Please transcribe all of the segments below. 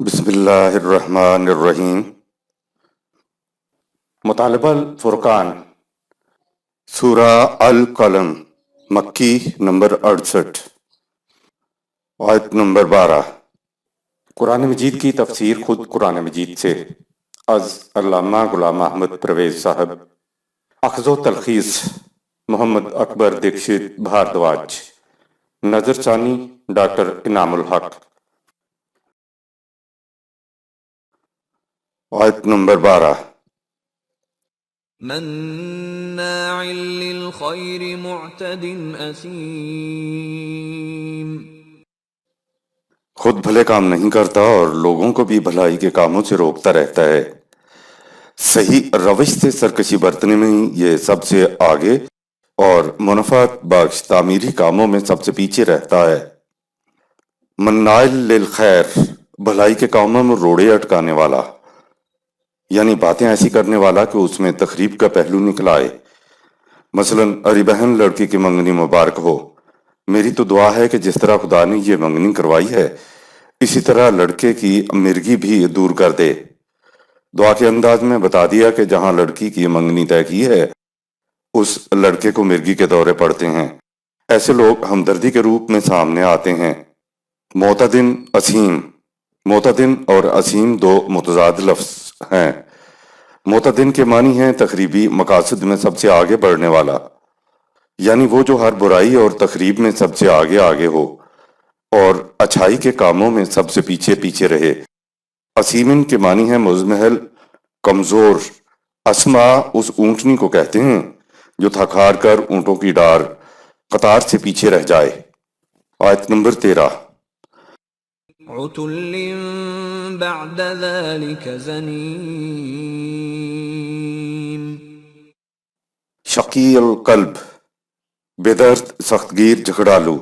بسم اللہ الرحمن الرحیم۔ مطالبہ الفرقان، سورہ القلم، مکی نمبر 68، آیت نمبر 12۔ قرآن مجید کی تفسیر خود قرآن مجید سے از علامہ غلام احمد پرویز صاحب، اخذ و تلخیص محمد اکبر دکشت بھاردواج، نظر ثانی ڈاکٹر انعام الحق۔ آیت نمبر 12۔ مناع للخير معتد اثیم۔ خود بھلے کام نہیں کرتا اور لوگوں کو بھی بھلائی کے کاموں سے روکتا رہتا ہے۔ صحیح روش سے سرکشی برتنے میں یہ سب سے آگے اور منفعت بخش تعمیری کاموں میں سب سے پیچھے رہتا ہے۔ مناع للخیر، بھلائی کے کاموں میں روڑے اٹکانے والا، یعنی باتیں ایسی کرنے والا کہ اس میں تخریب کا پہلو نکل آئے۔ مثلا اری بہن لڑکی کی منگنی مبارک ہو، میری تو دعا ہے کہ جس طرح خدا نے یہ منگنی کروائی ہے اسی طرح لڑکے کی مرگی بھی دور کر دے۔ دعا کے انداز میں بتا دیا کہ جہاں لڑکی کی منگنی طے کی ہے اس لڑکے کو مرگی کے دورے پڑتے ہیں۔ ایسے لوگ ہمدردی کے روپ میں سامنے آتے ہیں۔ معتدن اثیم، معتدن اور اثیم دو متضاد لفظ ہیں۔ معتدن کے معنی ہیں تخریبی مقاصد میں سب سے آگے بڑھنے والا، یعنی وہ جو ہر برائی اور تخریب میں سب سے آگے آگے ہو اور اچھائی کے کاموں میں سب سے پیچھے پیچھے رہے۔ اثیمن کے معنی ہیں مزمحل، کمزور۔ اسما اس اونٹنی کو کہتے ہیں جو تھک ہار کر اونٹوں کی ڈار قطار سے پیچھے رہ جائے۔ آیت نمبر 13۔ عتل بعد ذلك زنیم۔ شقی القلب، بے درد، سخت گیر، جھگڑالو،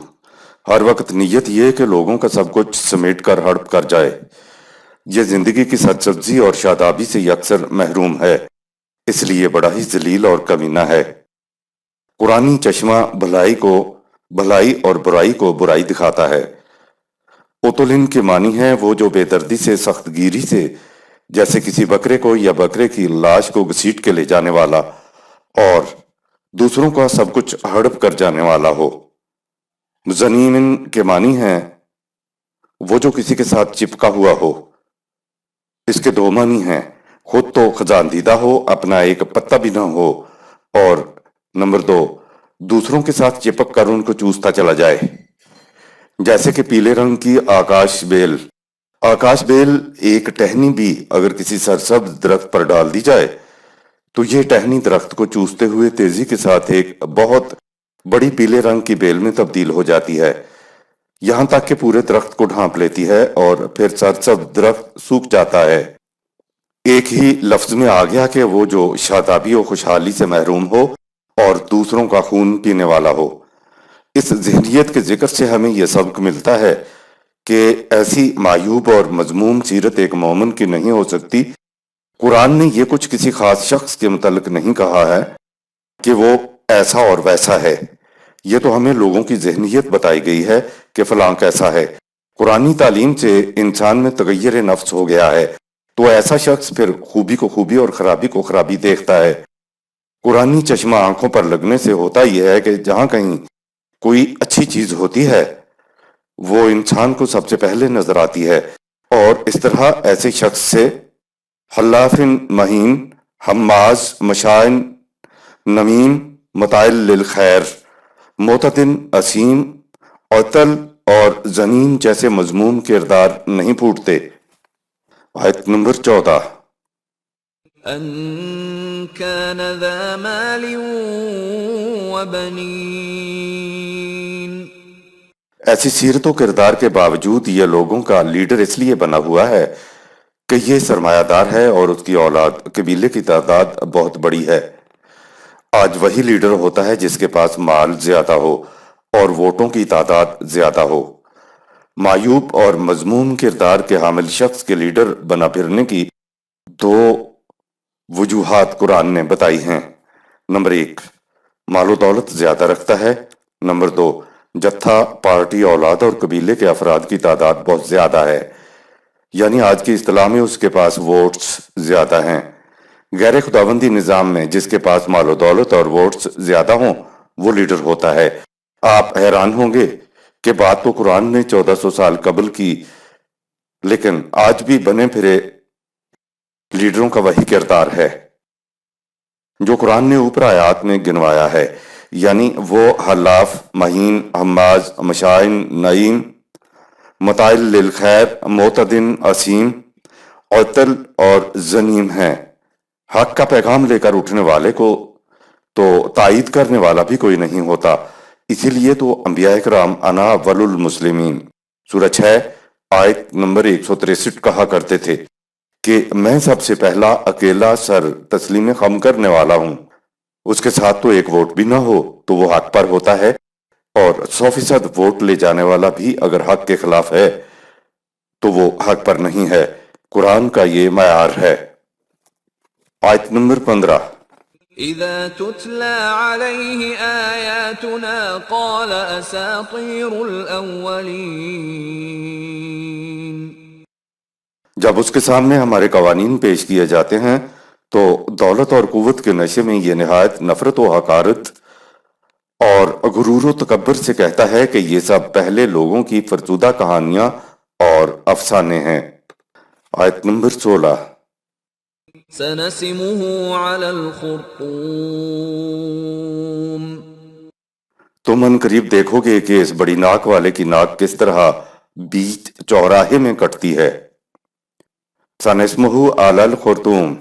ہر وقت نیت یہ کہ لوگوں کا سب کچھ سمیٹ کر ہڑپ کر جائے۔ یہ زندگی کی سرسبزی اور شادابی سے اکثر محروم ہے، اس لیے بڑا ہی ذلیل اور کمینہ ہے۔ قرآنی چشمہ بھلائی اور برائی کو برائی دکھاتا ہے۔ اتلن کے معنی ہے وہ جو بے دردی سے، سخت گیری سے، جیسے کسی بکرے کو یا بکرے کی لاش کو گھسیٹ کے لے جانے والا اور دوسروں کا سب کچھ ہڑپ کر جانے والا ہو۔ زنیمن کے معنی ہے وہ جو کسی کے ساتھ چپکا ہوا ہو۔ اس کے دو معنی ہیں، خود تو خزاندیدہ ہو، اپنا ایک پتہ بھی نہ ہو، اور نمبر 2، دوسروں کے ساتھ چپک کر ان کو چوستا چلا جائے۔ جیسے کہ پیلے رنگ کی آکاش بیل۔ آکاش بیل ایک ٹہنی بھی اگر کسی سرسبز درخت پر ڈال دی جائے تو یہ ٹہنی درخت کو چوستے ہوئے تیزی کے ساتھ ایک بہت بڑی پیلے رنگ کی بیل میں تبدیل ہو جاتی ہے، یہاں تک کہ پورے درخت کو ڈھانپ لیتی ہے اور پھر سرسبز درخت سوکھ جاتا ہے۔ ایک ہی لفظ میں آ گیا کہ وہ جو شادابی و خوشحالی سے محروم ہو اور دوسروں کا خون پینے والا ہو۔ اس ذہنیت کے ذکر سے ہمیں یہ سبق ملتا ہے کہ ایسی معیوب اور مذموم سیرت ایک مومن کی نہیں ہو سکتی۔ قرآن نے یہ کچھ کسی خاص شخص کے متعلق نہیں کہا ہے کہ وہ ایسا اور ویسا ہے، یہ تو ہمیں لوگوں کی ذہنیت بتائی گئی ہے کہ فلاں کیسا ہے۔ قرآنی تعلیم سے انسان میں تغیر نفس ہو گیا ہے تو ایسا شخص پھر خوبی کو خوبی اور خرابی کو خرابی دیکھتا ہے۔ قرآنی چشمہ آنکھوں پر لگنے سے ہوتا یہ ہے کہ جہاں کہیں کوئی اچھی چیز ہوتی ہے وہ انسان کو سب سے پہلے نظر آتی ہے، اور اس طرح ایسے شخص سے حلاف مہین، حماز مشائن، نمیم، مطائل للخیر، معتدن، اسیم، عتل اور زنیم جیسے مذموم کردار نہیں پھوٹتے۔ آیت نمبر 14۔ ان كان ذا مال وبنين۔ ایسی سیرت و کردار کے باوجود یہ لوگوں کا لیڈر اس لیے بنا ہوا ہے کہ یہ سرمایہ دار ہے اور اس کی اولاد قبیلے کی تعداد بہت بڑی ہے۔ آج وہی لیڈر ہوتا ہے جس کے پاس مال زیادہ ہو اور ووٹوں کی تعداد زیادہ ہو۔ معیوب اور مذموم کردار کے حامل شخص کے لیڈر بنا پھرنے کی دو وجوہات قرآن نے بتائی ہیں۔ نمبر 1، مال و دولت زیادہ رکھتا ہے۔ نمبر 2، جتھا، پارٹی، اولاد اور قبیلے کے افراد کی تعداد بہت زیادہ ہے۔ یعنی آج کی اصطلاح میں اس کے پاس ووٹس زیادہ ہیں۔ غیر خداوندی نظام میں جس کے پاس مال و دولت اور ووٹس زیادہ ہوں وہ لیڈر ہوتا ہے۔ آپ حیران ہوں گے کہ بات تو قرآن نے 1400 سال قبل کی، لیکن آج بھی بنے پھرے لیڈروں کا وہی کردار ہے جو قرآن نے اوپر آیات میں گنوایا ہے، یعنی وہ حلاف، مہین، حماز، مشائن، نعیم، مطائل للخیر، معتدن، اسیم، عطل اور ظنیم ہیں۔ حق کا پیغام لے کر اٹھنے والے کو تو تائید کرنے والا بھی کوئی نہیں ہوتا۔ اسی لیے تو انبیاء کرام انا اول المسلمین سورہ 6 آیت نمبر 163 کہا کرتے تھے کہ میں سب سے پہلا اکیلا سر تسلیم خم کرنے والا ہوں۔ اس کے ساتھ تو ایک ووٹ بھی نہ ہو تو وہ حق پر ہوتا ہے، اور 100% ووٹ لے جانے والا بھی اگر حق کے خلاف ہے تو وہ حق پر نہیں ہے۔ قرآن کا یہ معیار ہے۔ آیت نمبر 15 إذا تتلى عليه آياتنا قال أساطير الأولين۔ جب اس کے سامنے ہمارے قوانین پیش کیے جاتے ہیں تو دولت اور قوت کے نشے میں یہ نہایت نفرت و حقارت اور غرور و تکبر سے کہتا ہے کہ یہ سب پہلے لوگوں کی فرسودہ کہانیاں اور افسانے ہیں۔ آیت نمبر 16 سنسمه على الخرطوم۔ تم ان قریب دیکھو گے کہ اس بڑی ناک والے کی ناک کس طرح بیچ چوراہے میں کٹتی ہے۔ سنسمہ علی الخرطوم،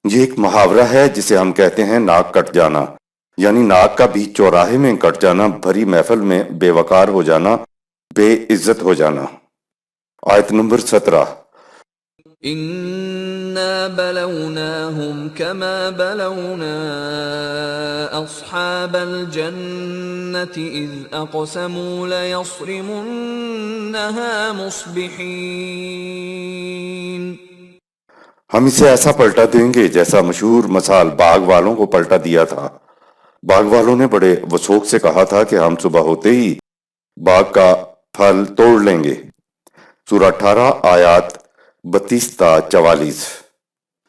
یہ ایک محاورہ ہے جسے ہم کہتے ہیں ناک کٹ جانا، یعنی ناک کا بیچ چوراہے میں کٹ جانا، بھری محفل میں بے وقار ہو جانا، بے عزت ہو جانا۔ آیت نمبر 17 إنا بلوناهم كما بلونا أصحاب الجنة إذ أقسموا ليصرمنها مصبحين۔ ہم اسے ایسا پلٹا دیں گے جیسا مشہور مثال باغ والوں کو پلٹا دیا تھا۔ باغ والوں نے بڑے وثوق سے کہا تھا کہ ہم صبح ہوتے ہی باغ کا پھل توڑ لیں گے۔ سورہ 18 آیات 32 تا 44۔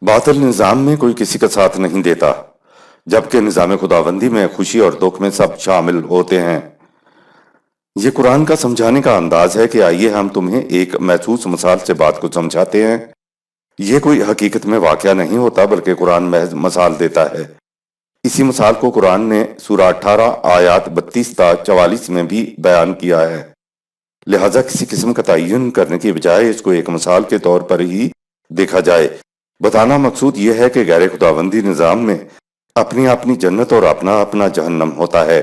باطل نظام میں کوئی کسی کا ساتھ نہیں دیتا، جبکہ نظام خداوندی میں خوشی اور دکھ میں سب شامل ہوتے ہیں۔ یہ قرآن کا سمجھانے کا انداز ہے کہ آئیے ہم تمہیں ایک محسوس مثال سے بات کو سمجھاتے ہیں۔ یہ کوئی حقیقت میں واقعہ نہیں ہوتا بلکہ قرآن محض مثال دیتا ہے۔ اسی مثال کو قرآن نے سورہ 18 آیات 32 تا 44 میں بھی بیان کیا ہے، لہذا کسی قسم کا تعین کرنے کی بجائے اس کو ایک مثال کے طور پر ہی دیکھا جائے۔ بتانا مقصود یہ ہے کہ غیر خداوندی نظام میں اپنی اپنی جنت اور اپنا اپنا جہنم ہوتا ہے،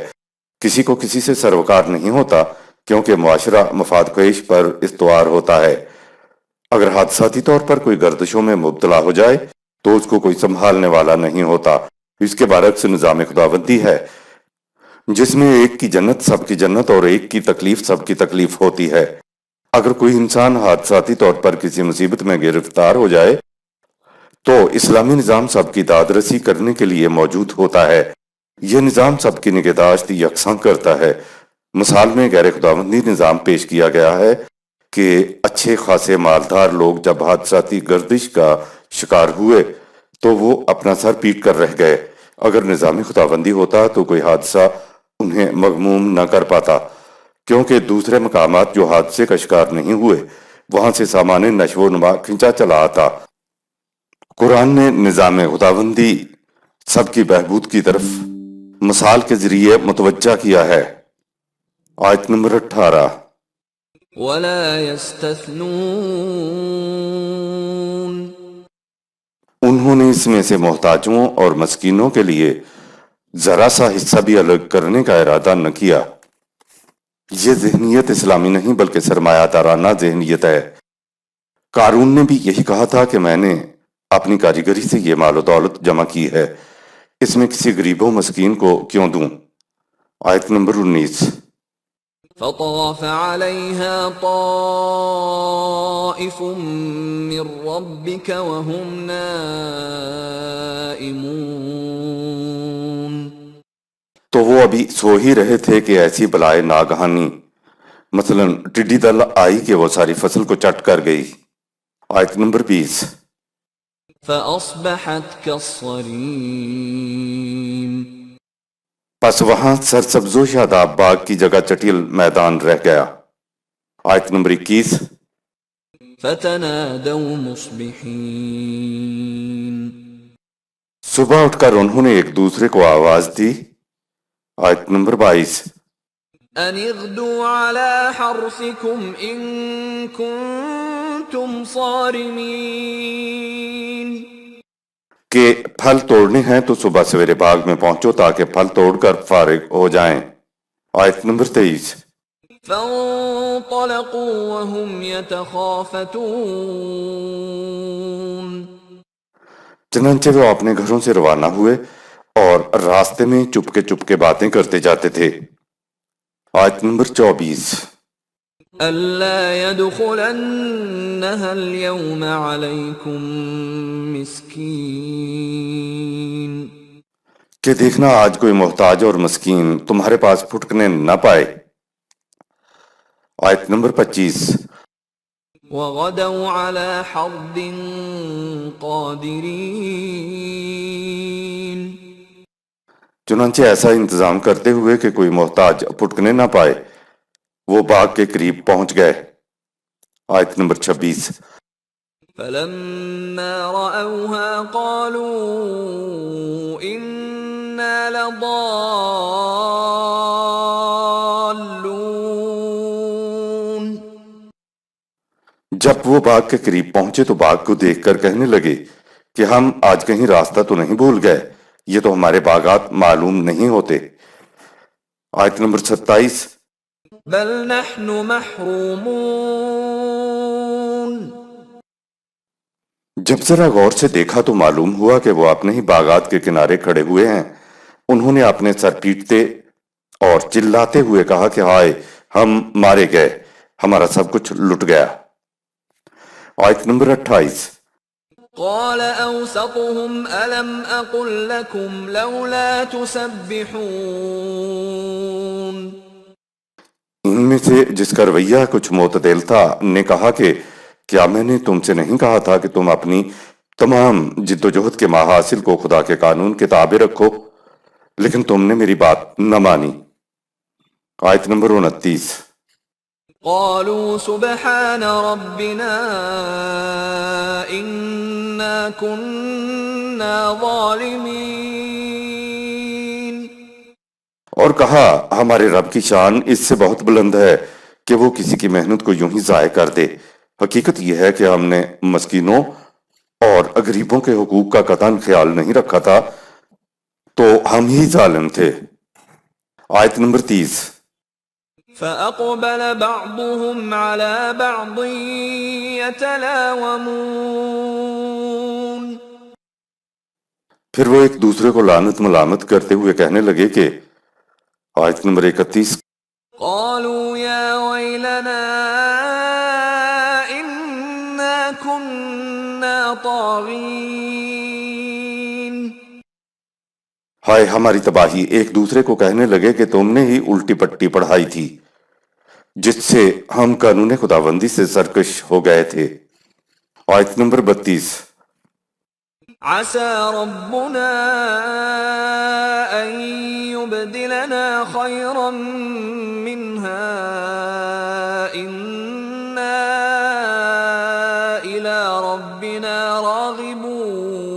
کسی کو کسی سے سروکار نہیں ہوتا، کیونکہ معاشرہ مفاد خیش پر استوار ہوتا ہے۔ اگر حادثاتی طور پر کوئی گردشوں میں مبتلا ہو جائے تو اس کو کوئی سنبھالنے والا نہیں ہوتا۔ اس کے برعکس نظام خداوندی ہے جس میں ایک کی جنت سب کی جنت اور ایک کی تکلیف سب کی تکلیف ہوتی ہے۔ اگر کوئی انسان حادثاتی طور پر کسی مصیبت میں گرفتار ہو جائے تو اسلامی نظام سب کی داد رسی کرنے کے لیے موجود ہوتا ہے۔ یہ نظام سب کی نگہداشت یکساں کرتا ہے۔ مثال میں غیر خداوندی نظام پیش کیا گیا ہے کہ اچھے خاصے مالدار لوگ جب حادثاتی گردش کا شکار ہوئے تو وہ اپنا سر پیٹ کر رہ گئے۔ اگر نظام خداوندی ہوتا تو کوئی حادثہ انہیں مغموم نہ کر پاتا، کیونکہ دوسرے مقامات جو حادثے کا شکار نہیں ہوئے وہاں سے سامان نشو و نما کھنچا چلا آتا۔ قرآن نے نظام خداوندی سب کی بہبود کی طرف مثال کے ذریعے متوجہ کیا ہے۔ آیت نمبر 18 ولا يستثنون۔ انہوں نے اس میں سے محتاجوں اور مسکینوں کے لیے ذرا سا حصہ بھی الگ کرنے کا ارادہ نہ کیا۔ یہ ذہنیت اسلامی نہیں بلکہ سرمایہ دارانہ ذہنیت ہے۔ قارون نے بھی یہی کہا تھا کہ میں نے اپنی کاریگری سے یہ مال و دولت جمع کی ہے، اس میں کسی غریب و مسکین کو کیوں دوں۔ آیت نمبر 19 فطاف عليها طائف من ربك وهم نائمون۔ تو وہ ابھی سو ہی رہے تھے کہ ایسی بلائے ناگہانی مثلا ٹڈی دل آئی کہ وہ ساری فصل کو چٹ کر گئی۔ آیت نمبر 20 فأصبحت كالصريم پس وہاں سرسبز و شاداب باغ کی جگہ چٹیل میدان رہ گیا۔ آیت نمبر 21 فتنادوا مصبحين صبح اٹھ کر انہوں نے ایک دوسرے کو آواز دی۔ آیت نمبر 22 أن اغدوا على حرثكم إن كنتم صارمين کہ پھل توڑنے ہیں تو صبح سویرے باغ میں پہنچو تاکہ پھل توڑ کر فارغ ہو جائیں۔ آیت نمبر 23 فانطلقوا وهم يتخافتون چنانچہ وہ اپنے گھروں سے روانہ ہوئے اور راستے میں چپکے باتیں کرتے جاتے تھے۔ آیت نمبر 24 ألا يدخلنها اليوم عليكم مسكين کہ دیکھنا آج کوئی محتاج اور مسکین تمہارے پاس پھٹکنے نہ پائے۔ آیت نمبر 25 وغدوا على حرد قادرين چنانچہ ایسا انتظام کرتے ہوئے کہ کوئی محتاج پھٹکنے نہ پائے وہ باغ کے قریب پہنچ گئے۔ آیت نمبر 26 فلما رأوها قالوا إنا لضالون جب وہ باغ کے قریب پہنچے تو باغ کو دیکھ کر کہنے لگے کہ ہم آج کہیں راستہ تو نہیں بھول گئے، یہ تو ہمارے باغات معلوم نہیں ہوتے۔ آیت نمبر 27 بل نحن محرومون جب ذرا غور سے دیکھا تو معلوم ہوا کہ وہ اپنے ہی باغات کے کنارے کھڑے ہوئے ہیں۔ انہوں نے اپنے سر پیٹتے اور چلاتے ہوئے کہا کہ ہائے ہم مارے گئے، ہمارا سب کچھ لٹ گیا۔ آیت نمبر 28 قال أوسطهم ألم أقل لكم لولا تسبحون ان میں سے جس کا رویہ کچھ معتدل تھا نے کہا کہ کیا میں نے تم سے نہیں کہا تھا کہ تم اپنی تمام جد و جہد کے محاصل کو خدا کے قانون کے تابع رکھو، لیکن تم نے میری بات نہ مانی۔ آیت نمبر 29 قالوا سبحان ربنا إنا كنا ظالمين اور کہا ہمارے رب کی شان اس سے بہت بلند ہے کہ وہ کسی کی محنت کو یوں ہی ضائع کر دے۔ حقیقت یہ ہے کہ ہم نے مسکینوں اور غریبوں کے حقوق کا قطعاً خیال نہیں رکھا تھا، تو ہم ہی ظالم تھے۔ آیت نمبر 30 فأقبل بعضهم على بعض يتلاومون پھر وہ ایک دوسرے کو لعنت ملامت کرتے ہوئے کہنے لگے کہ آیت نمبر 31 قالوا يا ويلنا إنا كنا طاغين ہائے ہماری تباہی، ایک دوسرے کو کہنے لگے کہ تم نے ہی الٹی پٹی پڑھائی تھی جس سے ہم قانون خداوندی سے سرکش ہو گئے تھے۔ آیت نمبر 32 عسى ربنا أن يبدلنا خيرا منها إنا إلى ربنا راغبون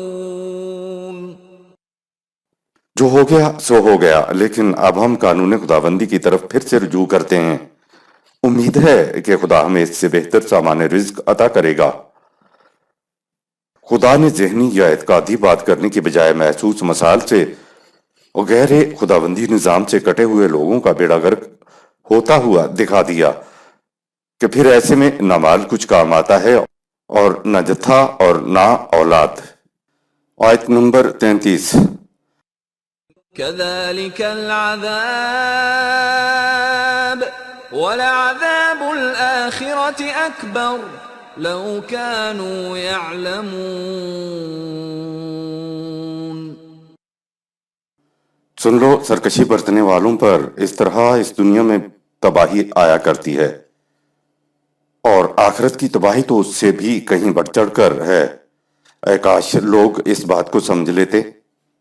جو ہو گیا سو ہو گیا، لیکن اب ہم قانون خداوندی کی طرف پھر سے رجوع کرتے ہیں۔ امید ہے کہ خدا ہمیں اس سے بہتر سامان رزق عطا کرے گا۔ خدا نے ذہنی یا اعتقادی بات کرنے کی بجائے محسوس مثال سے اور غیر خداوندی نظام سے کٹے ہوئے لوگوں کا بیڑا غرق ہوتا ہوا دکھا دیا کہ پھر ایسے میں نہ مال کچھ کام آتا ہے اور نہ جتھا اور نہ اولاد۔ آیت نمبر 33 كذلك العذاب ولعذاب الآخرة أكبر لو كانوا يعلمون سن لو سرکشی برتنے والوں پر اس طرح اس دنیا میں تباہی آیا کرتی ہے۔ اور آخرت کی تباہی تو اس سے بھی کہیں بڑھ چڑھ کر ہے۔ اے کاش لوگ اس بات کو سمجھ لیتے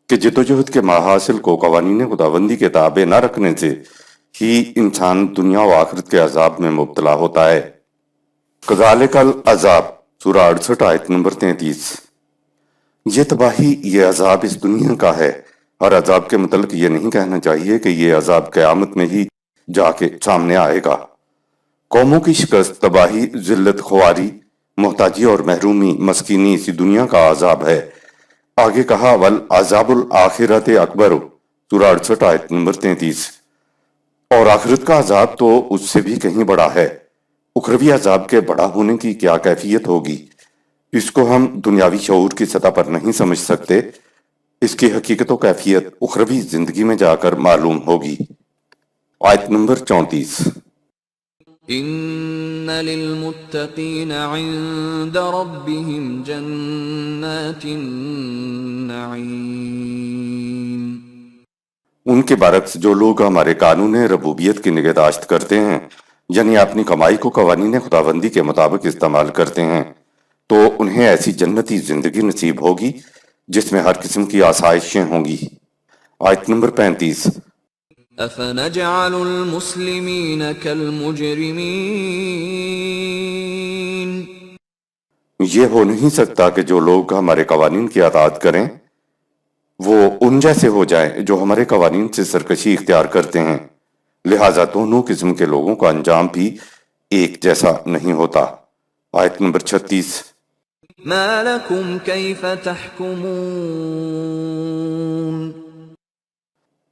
کہ جدوجہد کے محاصل کو قوانین خداوندی کے تابع نہ رکھنے سے ہی انسان دنیا و آخرت کے عذاب میں مبتلا ہوتا ہے۔ کذالک العذاب سورہ 68 آیت نمبر 33۔ یہ تباہی، یہ عذاب اس دنیا کا ہے۔ ہر عذاب کے متعلق یہ نہیں کہنا چاہیے کہ یہ عذاب قیامت میں ہی جا کے سامنے آئے گا۔ قوموں کی شکست، تباہی، ذلت خواری، محتاجی اور محرومی، مسکینی اسی دنیا کا عذاب ہے۔ آگے کہا والعذاب الآخرۃ اکبر سورہ 68 آیت نمبر 33۔ اور آخرت کا عذاب تو اس سے بھی کہیں بڑا ہے۔ اخروی عذاب کے بڑا ہونے کی کیا کیفیت ہوگی، اس کو ہم دنیاوی شعور کی سطح پر نہیں سمجھ سکتے۔ اس کی حقیقت و کیفیت اخروی زندگی میں جا کر معلوم ہوگی۔ آیت نمبر 34۔ ان للمتقین عند ربهم جنات النعیم۔ ان کے برعکس جو لوگ ہمارے قانون ربوبیت کی نگہداشت کرتے ہیں، یعنی اپنی کمائی کو قوانین خداوندی کے مطابق استعمال کرتے ہیں، تو انہیں ایسی جنتی زندگی نصیب ہوگی جس میں ہر قسم کی آسائشیں ہوں گی۔ آیت نمبر 35۔ افنجعل المسلمین کالمجرمین۔ یہ ہو نہیں سکتا کہ جو لوگ ہمارے قوانین کی اطاعت کریں وہ ان جیسے ہو جائیں جو ہمارے قوانین سے سرکشی اختیار کرتے ہیں، لہٰذا دونوں قسم کے لوگوں کا انجام بھی ایک جیسا نہیں ہوتا۔ آیت نمبر 36۔ ما لکم کیف تحکمون۔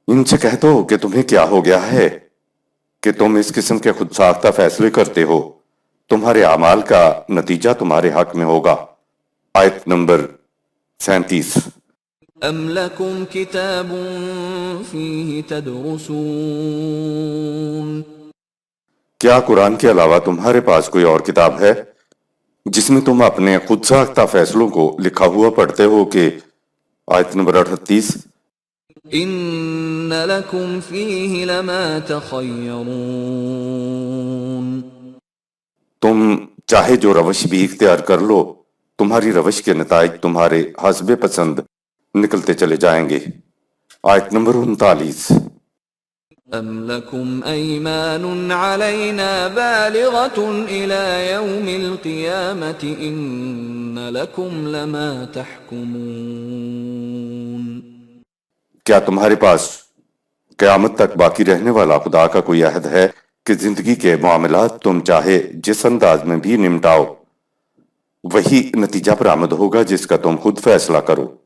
ان سے کہہ دو کہ تمہیں کیا ہو گیا ہے کہ تم اس قسم کے خود ساختہ فیصلے کرتے ہو، تمہارے اعمال کا نتیجہ تمہارے حق میں ہوگا۔ آیت نمبر 37۔ ام لکم کتاب فیہ تدرسون۔ کیا قرآن کے علاوہ تمہارے پاس کوئی اور کتاب ہے جس میں تم اپنے خود ساختہ فیصلوں کو لکھا ہوا پڑھتے ہو کہ آیت نمبر 38۔ ان لکم فیہ لما تخیرون۔ تم چاہے جو روش بھی اختیار کر لو، تمہاری روش کے نتائج تمہارے حسب پسند نکلتے چلے جائیں گے۔ آیت نمبر 39۔ ام لکم ایمان علینا بالغۃ الی یوم القیامۃ ان لکم لما تحکمون۔ کیا تمہارے پاس قیامت تک باقی رہنے والا خدا کا کوئی عہد ہے کہ زندگی کے معاملات تم چاہے جس انداز میں بھی نمٹاؤ، وہی نتیجہ برآمد ہوگا جس کا تم خود فیصلہ کرو۔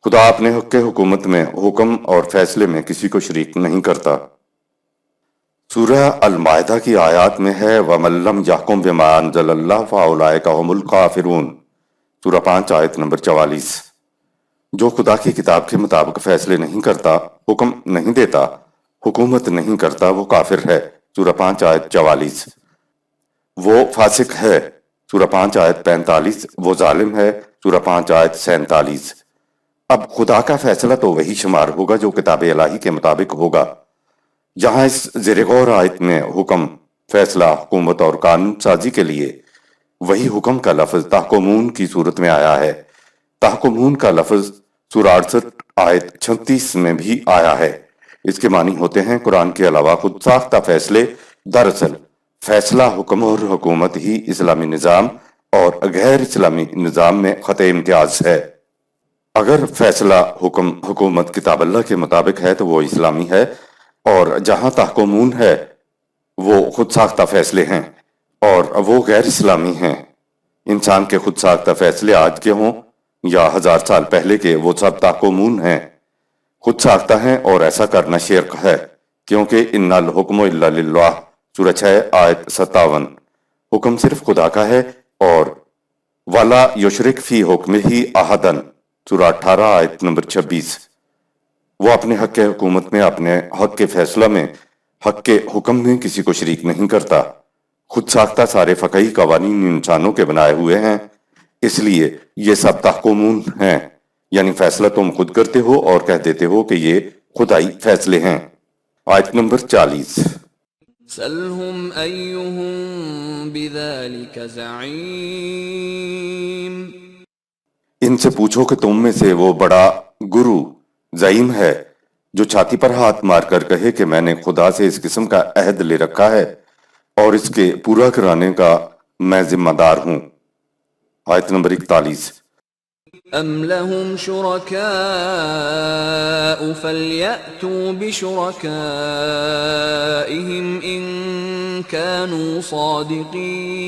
خدا اپنے حق کے حکومت میں، حکم اور فیصلے میں کسی کو شریک نہیں کرتا۔ سورہ المائدہ کی آیات میں ہے وَمَن لَّمْ يَحْكُم بِمَا أَنزَلَ اللَّهُ فَأُولَٰئِكَ هُمُ الْكَافِرُونَ سورہ 5 آیت نمبر 44۔ جو خدا کی کتاب کے مطابق فیصلے نہیں کرتا، حکم نہیں دیتا، حکومت نہیں کرتا، وہ کافر ہے۔ سورہ 5 آیت 44۔ وہ فاسق ہے۔ سورہ 5 آیت 45۔ وہ ظالم ہے۔ سورہ 5 آیت 47۔ اب خدا کا فیصلہ تو وہی شمار ہوگا جو کتاب الہی کے مطابق ہوگا۔ جہاں اس زیر غور آیت میں حکم، فیصلہ، حکومت اور قانون سازی کے لیے وہی حکم کا لفظ تحکمون کی صورت میں آیا ہے، تحکمون کا لفظ سورہ 68 آیت 36 میں بھی آیا ہے۔ اس کے معنی ہوتے ہیں قرآن کے علاوہ خود ساختہ فیصلے۔ دراصل فیصلہ، حکم اور حکومت ہی اسلامی نظام اور غیر اسلامی نظام میں خط امتیاز ہے۔ اگر فیصلہ، حکم، حکومت کتاب اللہ کے مطابق ہے تو وہ اسلامی ہے، اور جہاں تحکمون ہے وہ خود ساختہ فیصلے ہیں اور وہ غیر اسلامی ہیں۔ انسان کے خود ساختہ فیصلے آج کے ہوں یا 1000 سال پہلے کے، وہ سب تحکمون ہیں، خود ساختہ ہیں، اور ایسا کرنا شرک ہے، کیونکہ ان الحکم الا للہ سورہ 6 آیت 57۔ حکم صرف خدا کا ہے، اور وَلَا يُشْرِكْ فِي حُكْمِهِ أَحَدًا سورہ 18 آیت نمبر 26۔ وہ اپنے حق کے حکومت میں، اپنے حق کے فیصلہ میں، حق کے حکم میں کسی کو شریک نہیں کرتا۔ خود ساختہ سارے فقہی قوانین انسانوں کے بنائے ہوئے ہیں، اس لیے یہ سب تحکمون ہیں، یعنی فیصلہ تم خود کرتے ہو اور کہہ دیتے ہو کہ یہ خدائی فیصلے ہیں۔ آیت نمبر 40۔ سلهم أيهم بذلك زعيم ان سے پوچھو کہ تم میں سے وہ بڑا گرو زعیم ہے جو چھاتی پر ہاتھ مار کر کہے کہ میں نے خدا سے اس قسم کا عہد لے رکھا ہے اور اس کے پورا کرانے کا میں ذمہ دار ہوں۔ آیت نمبر 41۔ أم لهم شركاء فليأتوا بشركائهم إن كانوا صادقين۔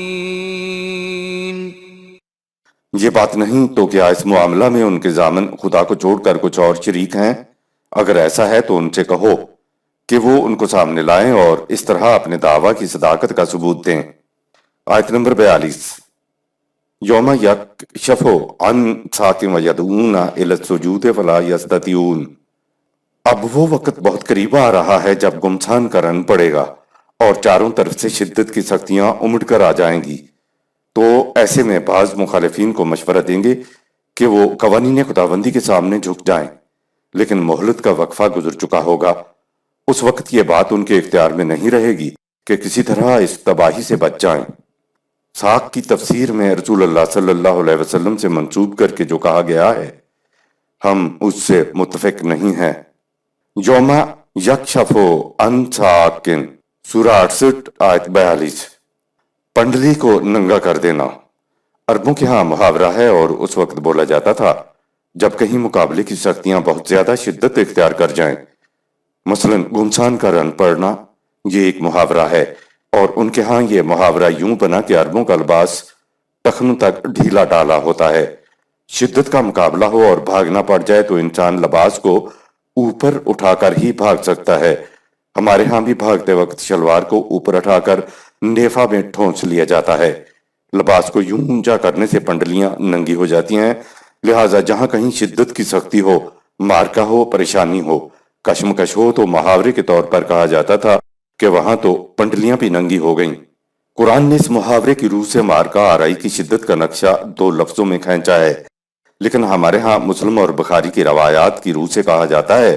یہ بات نہیں تو کیا اس معاملہ میں ان کے ضامن خدا کو چھوڑ کر کچھ اور شریک ہیں؟ اگر ایسا ہے تو ان سے کہو کہ وہ ان کو سامنے لائیں اور اس طرح اپنے دعویٰ کی صداقت کا ثبوت دیں۔ آیت نمبر 42۔ یوم یکشف عن ساق ویدعون الی السجود فلا یستطیعون۔ اب وہ وقت بہت قریب آ رہا ہے جب گمسان کا رن پڑے گا اور چاروں طرف سے شدت کی سختیاں امڑ کر آ جائیں گی، تو ایسے میں بعض مخالفین کو مشورہ دیں گے کہ وہ قوانین خداوندی کے سامنے جھک جائیں، لیکن مہلت کا وقفہ گزر چکا ہوگا۔ اس وقت یہ بات ان کے اختیار میں نہیں رہے گی کہ کسی طرح اس تباہی سے بچ جائیں۔ ساق کی تفسیر میں رسول اللہ صلی اللہ علیہ وسلم سے منسوب کر کے جو کہا گیا ہے ہم اس سے متفق نہیں ہیں۔ یوم یکشف عن ساق، سورہ 68 آیت 42۔ پنڈلی کو ننگا کر دینا عربوں کے ہاں محاورہ ہے اور اس وقت بولا جاتا تھا جب کہیں مقابلے کی سختیاں بہت زیادہ شدت اختیار کر جائیں۔ مثلا گمسان کا رن پڑنا یہ ایک محاورہ ہے، اور ان کے ہاں یہ محاورہ یوں بنا کہ عربوں کا لباس ٹخنوں تک ڈھیلا ڈالا ہوتا ہے۔ شدت کا مقابلہ ہو اور بھاگنا پڑ جائے تو انسان لباس کو اوپر اٹھا کر ہی بھاگ سکتا ہے۔ ہمارے ہاں بھی بھاگتے وقت شلوار کو اوپر اٹھا کر نیفا میں ٹھونس لیا جاتا ہے۔ لباس کو یوں اونچا کرنے سے پنڈلیاں ننگی ہو جاتی ہیں، لہٰذا جہاں کہیں شدت کی سختی ہو، مارکا ہو، پریشانی ہو، کشمکش ہو، تو محاورے کے طور پر کہا جاتا تھا کہ وہاں تو پنڈلیاں بھی ننگی ہو گئیں۔ قرآن نے اس محاورے کی روح سے مارکا آرائی کی شدت کا نقشہ 2 لفظوں میں کھینچا ہے، لیکن ہمارے ہاں مسلم اور بخاری کی روایات کی روح سے کہا جاتا ہے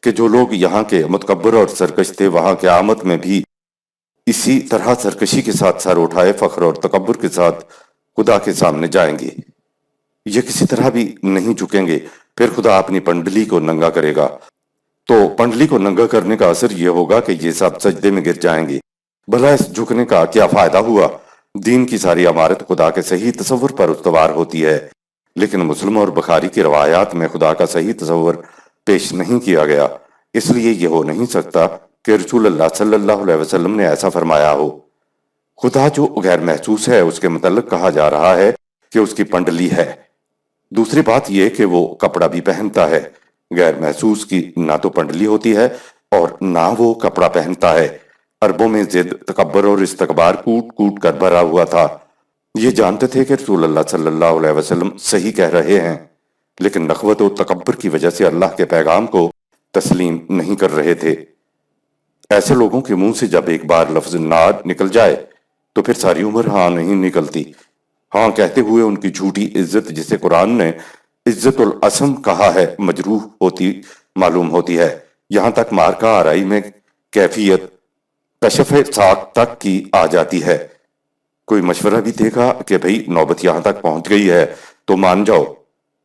کہ جو لوگ یہاں کے متکبر اور سرکش تھے وہاں قیامت میں بھی اسی طرح سرکشی کے ساتھ سر اٹھائے فخر اور تکبر کے ساتھ خدا کے سامنے جائیں گے۔ یہ کسی طرح بھی نہیں جھکیں گے، پھر خدا اپنی پنڈلی کو ننگا کرے گا، تو پنڈلی کو ننگا کرنے کا اثر یہ ہوگا کہ یہ سب سجدے میں گر جائیں گے۔ بھلا اس جھکنے کا کیا فائدہ ہوا؟ دین کی ساری عمارت خدا کے صحیح تصور پر استوار ہوتی ہے، لیکن مسلم اور بخاری کی روایات میں خدا کا صحیح تصور پیش نہیں کیا گیا، اس لیے یہ ہو نہیں سکتا کہ رسول اللہ صلی اللہ علیہ وسلم نے ایسا فرمایا ہو۔ خدا جو غیر محسوس ہے اس کے متعلق کہا جا رہا ہے کہ اس کی پنڈلی ہے۔ دوسری بات یہ کہ وہ کپڑا بھی پہنتا ہے۔ غیر محسوس کی نہ تو پنڈلی ہوتی ہے اور نہ وہ کپڑا پہنتا ہے۔ عربوں میں ضد، تکبر اور استکبار کوٹ کوٹ کر بھرا ہوا تھا۔ یہ جانتے تھے کہ رسول اللہ صلی اللہ علیہ وسلم صحیح کہہ رہے ہیں، لیکن نخوت و تکبر کی وجہ سے اللہ کے پیغام کو تسلیم نہیں کر رہے تھے۔ ایسے لوگوں کے منہ سے جب ایک بار لفظ ناد نکل جائے تو پھر ساری عمر ہاں نہیں نکلتی۔ ہاں کہتے ہوئے ان کی جھوٹی عزت، جسے قرآن نے عزت الاسم کہا ہے، مجروح ہوتی معلوم ہوتی ہے۔ یہاں تک مارکا آرائی میں کیفیت کشف ساق تک کی آ جاتی ہے۔ کوئی مشورہ بھی دے گا کہ بھئی نوبت یہاں تک پہنچ گئی ہے تو مان جاؤ،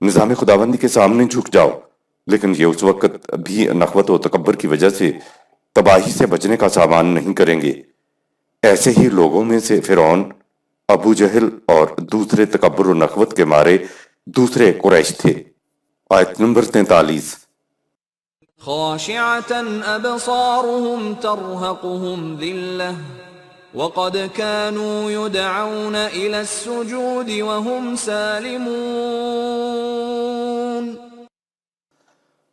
نظام خداوندی کے سامنے جھک جاؤ، لیکن یہ اس وقت بھی نخوت و تکبر کی وجہ سے تباہی سے بچنے کا سامان نہیں کریں گے۔ ایسے ہی لوگوں میں سے فرعون، ابو جہل اور دوسرے تکبر و نخوت کے مارے دوسرے قریش تھے۔ آیت نمبر 43۔ خاشعة أبصارهم ترهقهم ذلة وقد كانوا يدعون إلى السجود وهم سالمون۔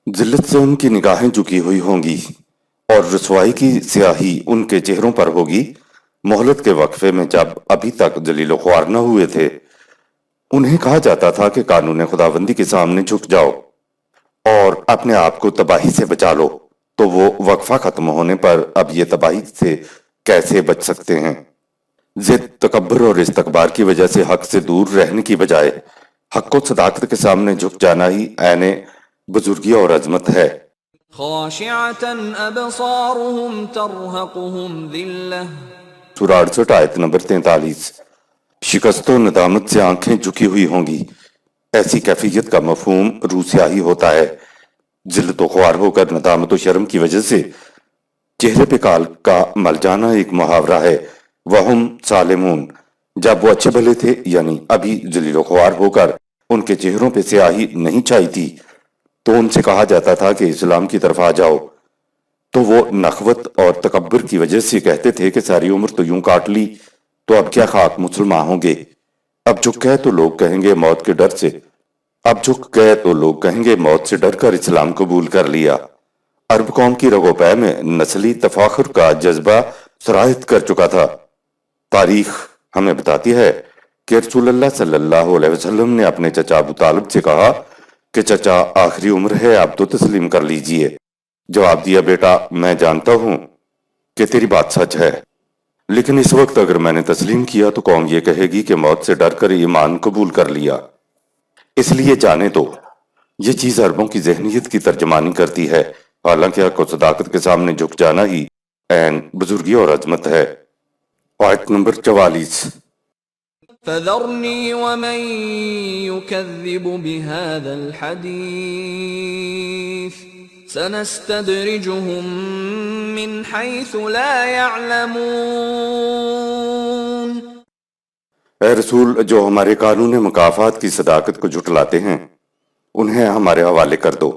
ذلت سے ان کی نگاہیں جھکی ہوئی ہوں گی اور رسوائی کی سیاہی ان کے چہروں پر ہوگی۔ مہلت کے وقفے میں جب ابھی تک ذلیل و خوار نہ ہوئے تھے، انہیں کہا جاتا تھا کہ قانون خداوندی کے سامنے جھک جاؤ اور اپنے آپ کو تباہی سے بچا لو، تو وہ وقفہ ختم ہونے پر اب یہ تباہی سے کیسے بچ سکتے ہیں؟ ضد، تکبر اور استکبار کی وجہ سے حق سے دور رہنے کی بجائے حق و صداقت کے سامنے جھک جانا ہی عین بزرگی اور عظمت ہے۔ خاشعة أبصارهم ترهقهم ذلة سورہ 68 آیت نمبر 43۔ شکست و ندامت سے آنکھیں جھکی ہوئی ہوں گی۔ ایسی کیفیت کا مفہوم روح سیاہی ہوتا ہے۔ ذلت و خوار ہو کر ندامت و شرم کی وجہ سے چہرے پہ کال کا مل جانا ایک محاورہ ہے۔ وہم سالمون، جب وہ اچھے بھلے تھے، یعنی ابھی ذلیل و خوار ہو کر ان کے چہروں پہ سیاہی نہیں چھائی تھی، تو ان سے کہا جاتا تھا کہ اسلام کی طرف آ جاؤ، تو وہ نخوت اور تکبر کی وجہ سے کہتے تھے کہ ساری عمر تو یوں کاٹ لی، تو اب کیا خاک مسلمان ہوں گے۔ اب جھک گئے تو لوگ کہیں گے موت کے ڈر سے موت سے ڈر کر اسلام قبول کر لیا۔ عرب قوم کی رگ و پے میں نسلی تفاخر کا جذبہ سرایت کر چکا تھا۔ تاریخ ہمیں بتاتی ہے کہ رسول اللہ صلی اللہ علیہ وسلم نے اپنے چچا ابو طالب سے کہا کہ چچا آخری عمر ہے، آپ تو تسلیم کر لیجئے۔ جواب دیا، بیٹا میں جانتا ہوں کہ تیری بات سچ ہے، لیکن اس وقت اگر میں نے تسلیم کیا تو قوم یہ کہے گی کہ موت سے ڈر کر ایمان قبول کر لیا، اس لیے جانے دو۔ یہ چیز عربوں کی ذہنیت کی ترجمانی کرتی ہے، حالانکہ حق و صداقت کے سامنے جھک جانا ہی عین بزرگی اور عظمت ہے۔ آیت نمبر 44۔ فذرني ومن يكذب بهذا الحديث سنستدرجهم من حيث لا يعلمون۔ اے رسول، جو ہمارے قانون مکافات کی صداقت کو جھٹلاتے ہیں انہیں ہمارے حوالے کر دو،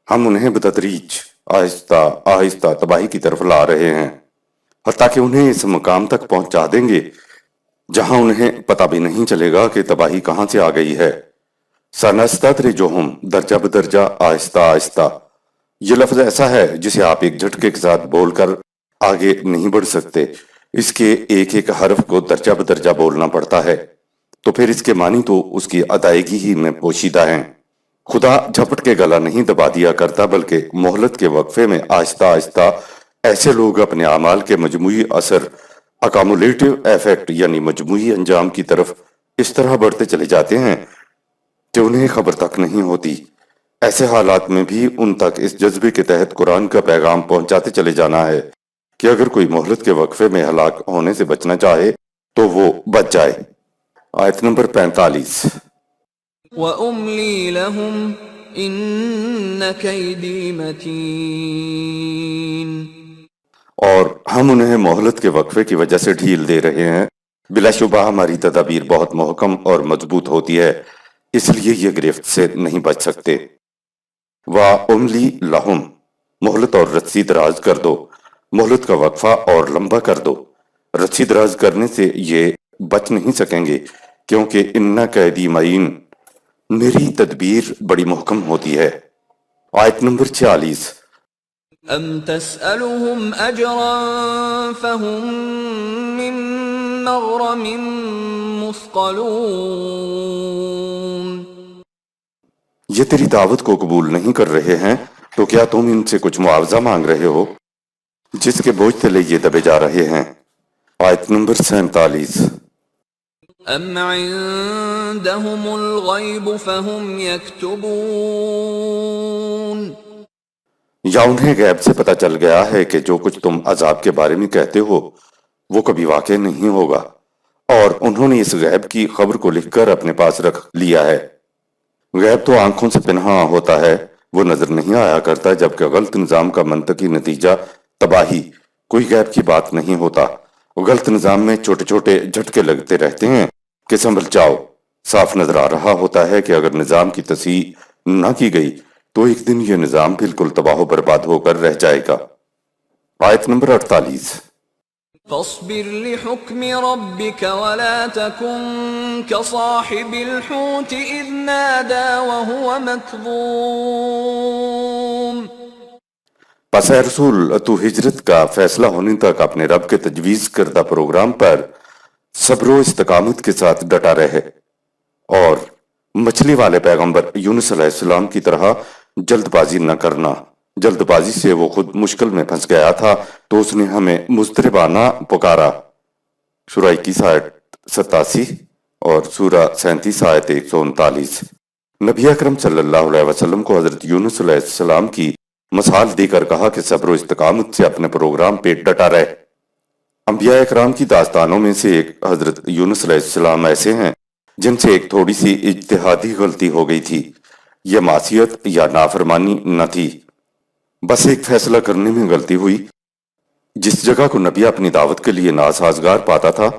ہم انہیں بتدریج آہستہ آہستہ تباہی کی طرف لا رہے ہیں، حتیٰ کہ انہیں اس مقام تک پہنچا دیں گے جہاں انہیں پتہ بھی نہیں چلے گا کہ تباہی کہاں سے آ گئی ہے۔ سنستدرجہم، درجہ بدرجہ، آہستہ آہستہ، یہ لفظ ایسا ہے جسے آپ ایک جھٹکے کے ساتھ بول کر آگے نہیں بڑھ سکتے، اس کے ایک ایک حرف کو درجہ بدرجہ بولنا پڑتا ہے، تو پھر اس کے معنی تو اس کی ادائیگی ہی میں پوشیدہ ہیں۔ خدا جھپٹ کے گلا نہیں دبا دیا کرتا، بلکہ مہلت کے وقفے میں آہستہ آہستہ ایسے لوگ اپنے اعمال کے مجموعی اثر اکامولیٹو ایفیکٹ یعنی مجموعی انجام کی طرف اس طرح بڑھتے چلے جاتے ہیں کہ انہیں خبر تک نہیں ہوتی۔ ایسے حالات میں بھی ان تک اس جذبے کے تحت قرآن کا پیغام پہنچاتے چلے جانا ہے کہ اگر کوئی مہلت کے وقفے میں ہلاک ہونے سے بچنا چاہے تو وہ بچ جائے۔ آیت نمبر 45۔ وَأُمْلِي لَهُمْ إِنَّ كَيْدِي مَتِينٌ۔ اور ہم انہیں مہلت کے وقفے کی وجہ سے ڈھیل دے رہے ہیں، بلا شبہ ہماری تدابیر بہت محکم اور مضبوط ہوتی ہے، اس لیے یہ گرفت سے نہیں بچ سکتے۔ وَأُمْلِي لَهُمْ، مہلت اور رسی دراز کر دو، مہلت کا وقفہ اور لمبا کر دو۔ رسی دراز کرنے سے یہ بچ نہیں سکیں گے، کیونکہ اِنَّ کَیدِی مَتِین، میری تدبیر بڑی محکم ہوتی ہے۔ آیت نمبر 46۔ أَمْ تَسْأَلُهُمْ أَجْرًا فَهُمْ مِنْ مَغْرَمٍ مُثْقَلُونَ۔ یہ تیری دعوت کو قبول نہیں کر رہے ہیں تو کیا تم ان سے کچھ معاوضہ مانگ رہے ہو جس کے بوجھ تلے یہ دبے جا رہے ہیں۔ آیت نمبر 47۔ أَمْ عِندَهُمُ الْغَيْبُ فَهُمْ يَكْتُبُونَ۔ یا انہیں غیب سے پتہ چل گیا ہے کہ جو کچھ تم عذاب کے بارے میں کہتے ہو وہ کبھی واقع نہیں ہوگا، اور انہوں نے اس غیب کی خبر کو لکھ کر اپنے پاس رکھ لیا ہے۔ غیب تو آنکھوں سے پنہاں ہوتا ہے، وہ نظر نہیں آیا کرتا، جبکہ غلط نظام کا منطقی نتیجہ تباہی کوئی غیب کی بات نہیں ہوتا۔ غلط نظام میں چھوٹے چھوٹے جھٹکے لگتے رہتے ہیں کہ سنبھل جاؤ۔ صاف نظر آ رہا ہوتا ہے کہ اگر نظام کی تصحیح نہ کی گئی تو ایک دن یہ نظام بالکل تباہ و برباد ہو کر رہ جائے گا۔ آیت نمبر 48۔ فاصبر لحكم ربك ولا تكن كصاحب الحوت إذ نادى وهو مكظوم۔ پس اے رسول، تو ہجرت کا فیصلہ ہونے تک اپنے رب کے تجویز کردہ پروگرام پر صبر و استقامت کے ساتھ ڈٹا رہے، اور مچھلی والے پیغمبر یونس علیہ السلام کی طرح جلد بازی نہ کرنا۔ جلد بازی سے وہ خود مشکل میں پھنس گیا تھا تو اس نے ہمیں مضطربانہ پکارا۔ سورہ 21 آیت 87 اور سورہ 37 آیت 139۔ نبی اکرم صلی اللہ علیہ وسلم کو حضرت یونس علیہ السلام کی مثال دے کر کہا کہ صبر و استقامت سے اپنے پروگرام پہ ڈٹا رہے۔ انبیاء اکرام کی داستانوں میں سے ایک حضرت یونس علیہ السلام ایسے ہیں جن سے ایک تھوڑی سی اجتہادی غلطی ہو گئی تھی۔ یہ معصیت یا نافرمانی نہ تھی، بس ایک فیصلہ کرنے میں غلطی ہوئی۔ جس جگہ کو نبی اپنی دعوت کے لیے ناسازگار پاتا تھا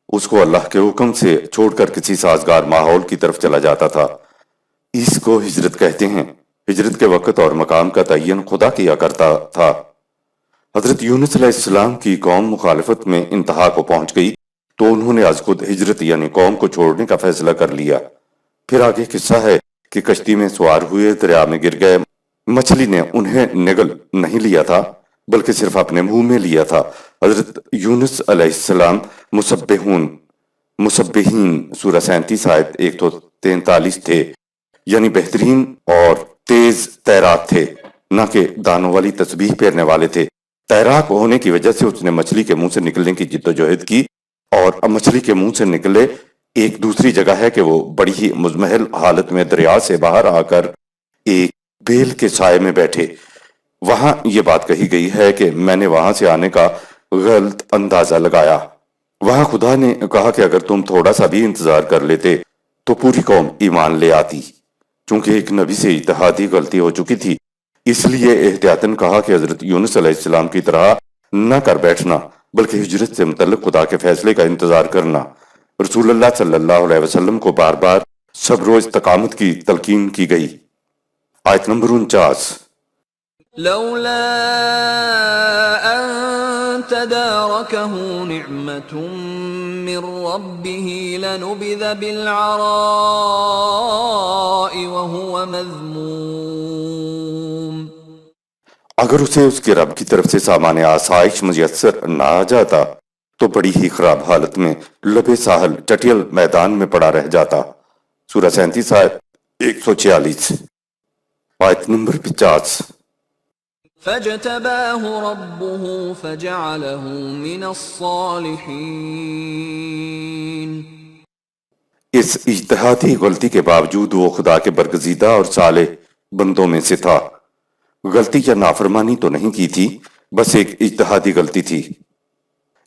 اس کو اللہ کے حکم سے چھوڑ کر کسی سازگار ماحول کی طرف چلا جاتا تھا۔ اس کو ہجرت کہتے ہیں۔ ہجرت کے وقت اور مقام کا تعین خدا کیا کرتا تھا۔ حضرت یونس علیہ السلام کی قوم مخالفت میں انتہا کو پہنچ گئی تو انہوں نے از خود ہجرت یعنی قوم کو چھوڑنے کا فیصلہ کر لیا۔ پھر آگے قصہ ہے کہ کشتی میں سوار ہوئے دریا میں گر گئے۔ مچھلی نے انہیں نگل نہیں لیا تھا بلکہ صرف اپنے منہ میں لیا تھا۔ حضرت یونس علیہ السلام مسبحین سورہ 37 آیت 143 تھے، یعنی بہترین اور تیز تیراک تھے، نہ کہ دانوں والی تسبیح پھیرنے والے تھے۔ تیراک ہونے کی وجہ سے اس نے مچھلی کے منہ سے نکلنے کی جدوجہد کی، اور مچھلی کے منہ سے نکلے ایک دوسری جگہ ہے کہ وہ بڑی ہی مزمحل حالت میں دریا سے باہر آ کر ایک بیل کے سائے میں بیٹھے۔ وہاں یہ بات کہی گئی ہے کہ میں نے وہاں سے آنے کا غلط اندازہ لگایا۔ وہاں خدا نے کہا کہ اگر تم تھوڑا سا بھی انتظار کر لیتے تو پوری قوم ایمان لے آتی۔ چونکہ ایک نبی سے اجتہادی غلطی ہو چکی تھی اس لیے احتیاطاً کہا کہ حضرت یونس علیہ السلام کی طرح نہ کر بیٹھنا بلکہ ہجرت سے متعلق خدا کے فیصلے کا انتظار کرنا۔ رسول اللہ صلی اللہ علیہ وسلم کو بار بار صبر و استقامت کی تلقین کی گئی۔ آیت نمبر 49۔ لولا ان تداركه نعمة من ربه لنبذ بالعراء وهو مذموم۔ اگر اسے اس کے رب کی طرف سے سامان آسائش میسر نہ آ جاتا تو بڑی ہی خراب حالت میں لبے ساحل چٹیل میدان میں پڑا رہ جاتا۔ سورہ 37 آیت 146۔ آیت نمبر 50۔ فاجتباه ربه فجعله من الصالحين۔ اس اجتہادی غلطی کے باوجود وہ خدا کے برگزیدہ اور صالح بندوں میں سے تھا۔ غلطی یا نافرمانی تو نہیں کی تھی، بس ایک اجتہادی غلطی تھی،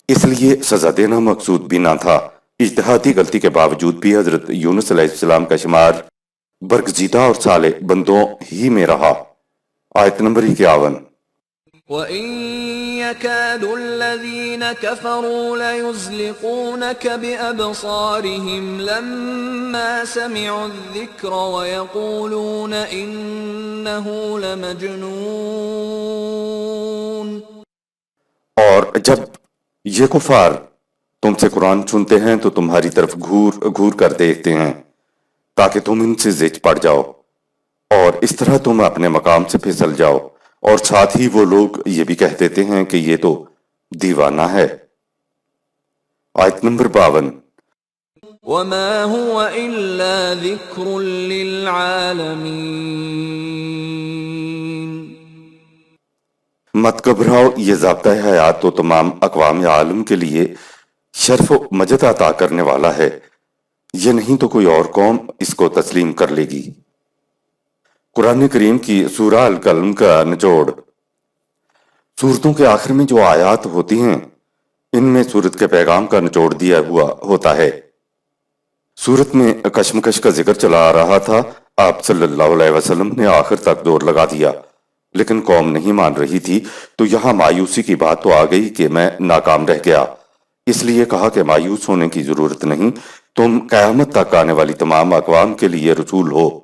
اس لیے سزا دینا مقصود بھی نہ تھا۔ اجتہادی غلطی کے باوجود بھی حضرت یونس علیہ السلام کا شمار برگزیدہ اور صالح بندوں ہی میں رہا۔ آیت نمبر 51۔ وَإِن يَكَادُ الَّذِينَ كَفَرُوا لَيُزْلِقُونَكَ بِأَبْصَارِهِمْ لَمَّا سَمِعُوا الذِّكْرَ وَيَقُولُونَ إِنَّهُ لَمَجْنُونٌ۔ اور جب یہ کفار تم سے قرآن سنتے ہیں تو تمہاری طرف گھور گھور کر دیکھتے ہیں تاکہ تم ان سے زچ پڑ جاؤ، اور اس طرح تم اپنے مقام سے پھسل جاؤ، اور ساتھ ہی وہ لوگ یہ بھی کہہ دیتے ہیں کہ یہ تو دیوانہ ہے۔ آیت نمبر 52۔ وَمَا هُوَ إِلَّا ذِكْرٌ لِّلْعَالَمِينَ۔ مت گھبراؤ، یہ ضابطہ حیات تو تمام اقوام عالم کے لیے شرف و مجد عطا کرنے والا ہے، یہ نہیں تو کوئی اور قوم اس کو تسلیم کر لے گی۔ قرآن کریم کی سورہ القلم کا نچوڑ۔ سورتوں کے آخر میں جو آیات ہوتی ہیں ان میں سورت کے پیغام کا نچوڑ دیا ہوا ہوتا ہے۔ سورت میں کشمکش کا ذکر چلا آ رہا تھا، آپ صلی اللہ علیہ وسلم نے آخر تک دور لگا دیا، لیکن قوم نہیں مان رہی تھی، تو یہاں مایوسی کی بات تو آ گئی کہ میں ناکام رہ گیا۔ اس لیے کہا کہ مایوس ہونے کی ضرورت نہیں، تم قیامت تک آنے والی تمام اقوام کے لیے رسول ہو،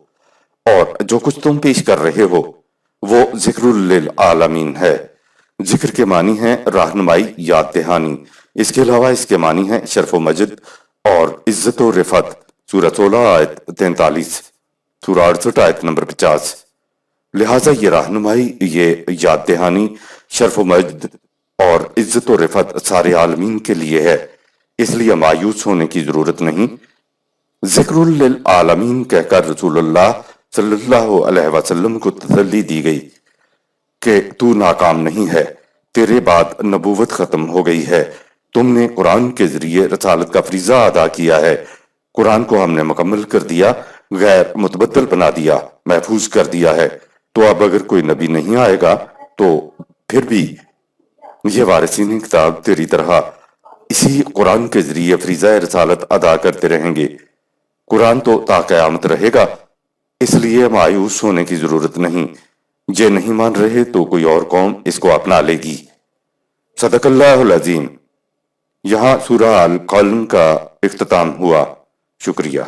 اور جو کچھ تم پیش کر رہے ہو وہ ذکر للعالمین ہے۔ ذکر کے معنی ہے رہنمائی، یاد دہانی، اس کے علاوہ اس کے معنی ہے شرف و مجد اور عزت و رفعت۔ سورہ 16 آیت 43، سورہ 68 آیت نمبر 50۔ لہٰذا یہ رہنمائی، یہ یاد دہانی، شرف و مجد اور عزت و رفعت سارے عالمین کے لیے ہے، اس لیے مایوس ہونے کی ضرورت نہیں۔ ذکر للعالمین کہہ کر رسول اللہ صلی اللہ علیہ وسلم کو تسلی دی گئی کہ تو ناکام نہیں ہے، تیرے بعد نبوت ختم ہو گئی ہے، تم نے قرآن کے ذریعے رسالت کا فریضہ ادا کیا ہے، قرآن کو ہم نے مکمل کر دیا، غیر متبدل بنا دیا، محفوظ کر دیا ہے، تو اب اگر کوئی نبی نہیں آئے گا تو پھر بھی یہ وارثین کتاب تیری طرح اسی قرآن کے ذریعے فریضہ رسالت ادا کرتے رہیں گے۔ قرآن تو تا قیامت رہے گا، اس لیے مایوس ہونے کی ضرورت نہیں۔ یہ نہیں مان رہے تو کوئی اور قوم اس کو اپنا لے گی۔ صدق اللہ العظیم۔ یہاں سورہ القلم کا اختتام ہوا۔ شکریہ۔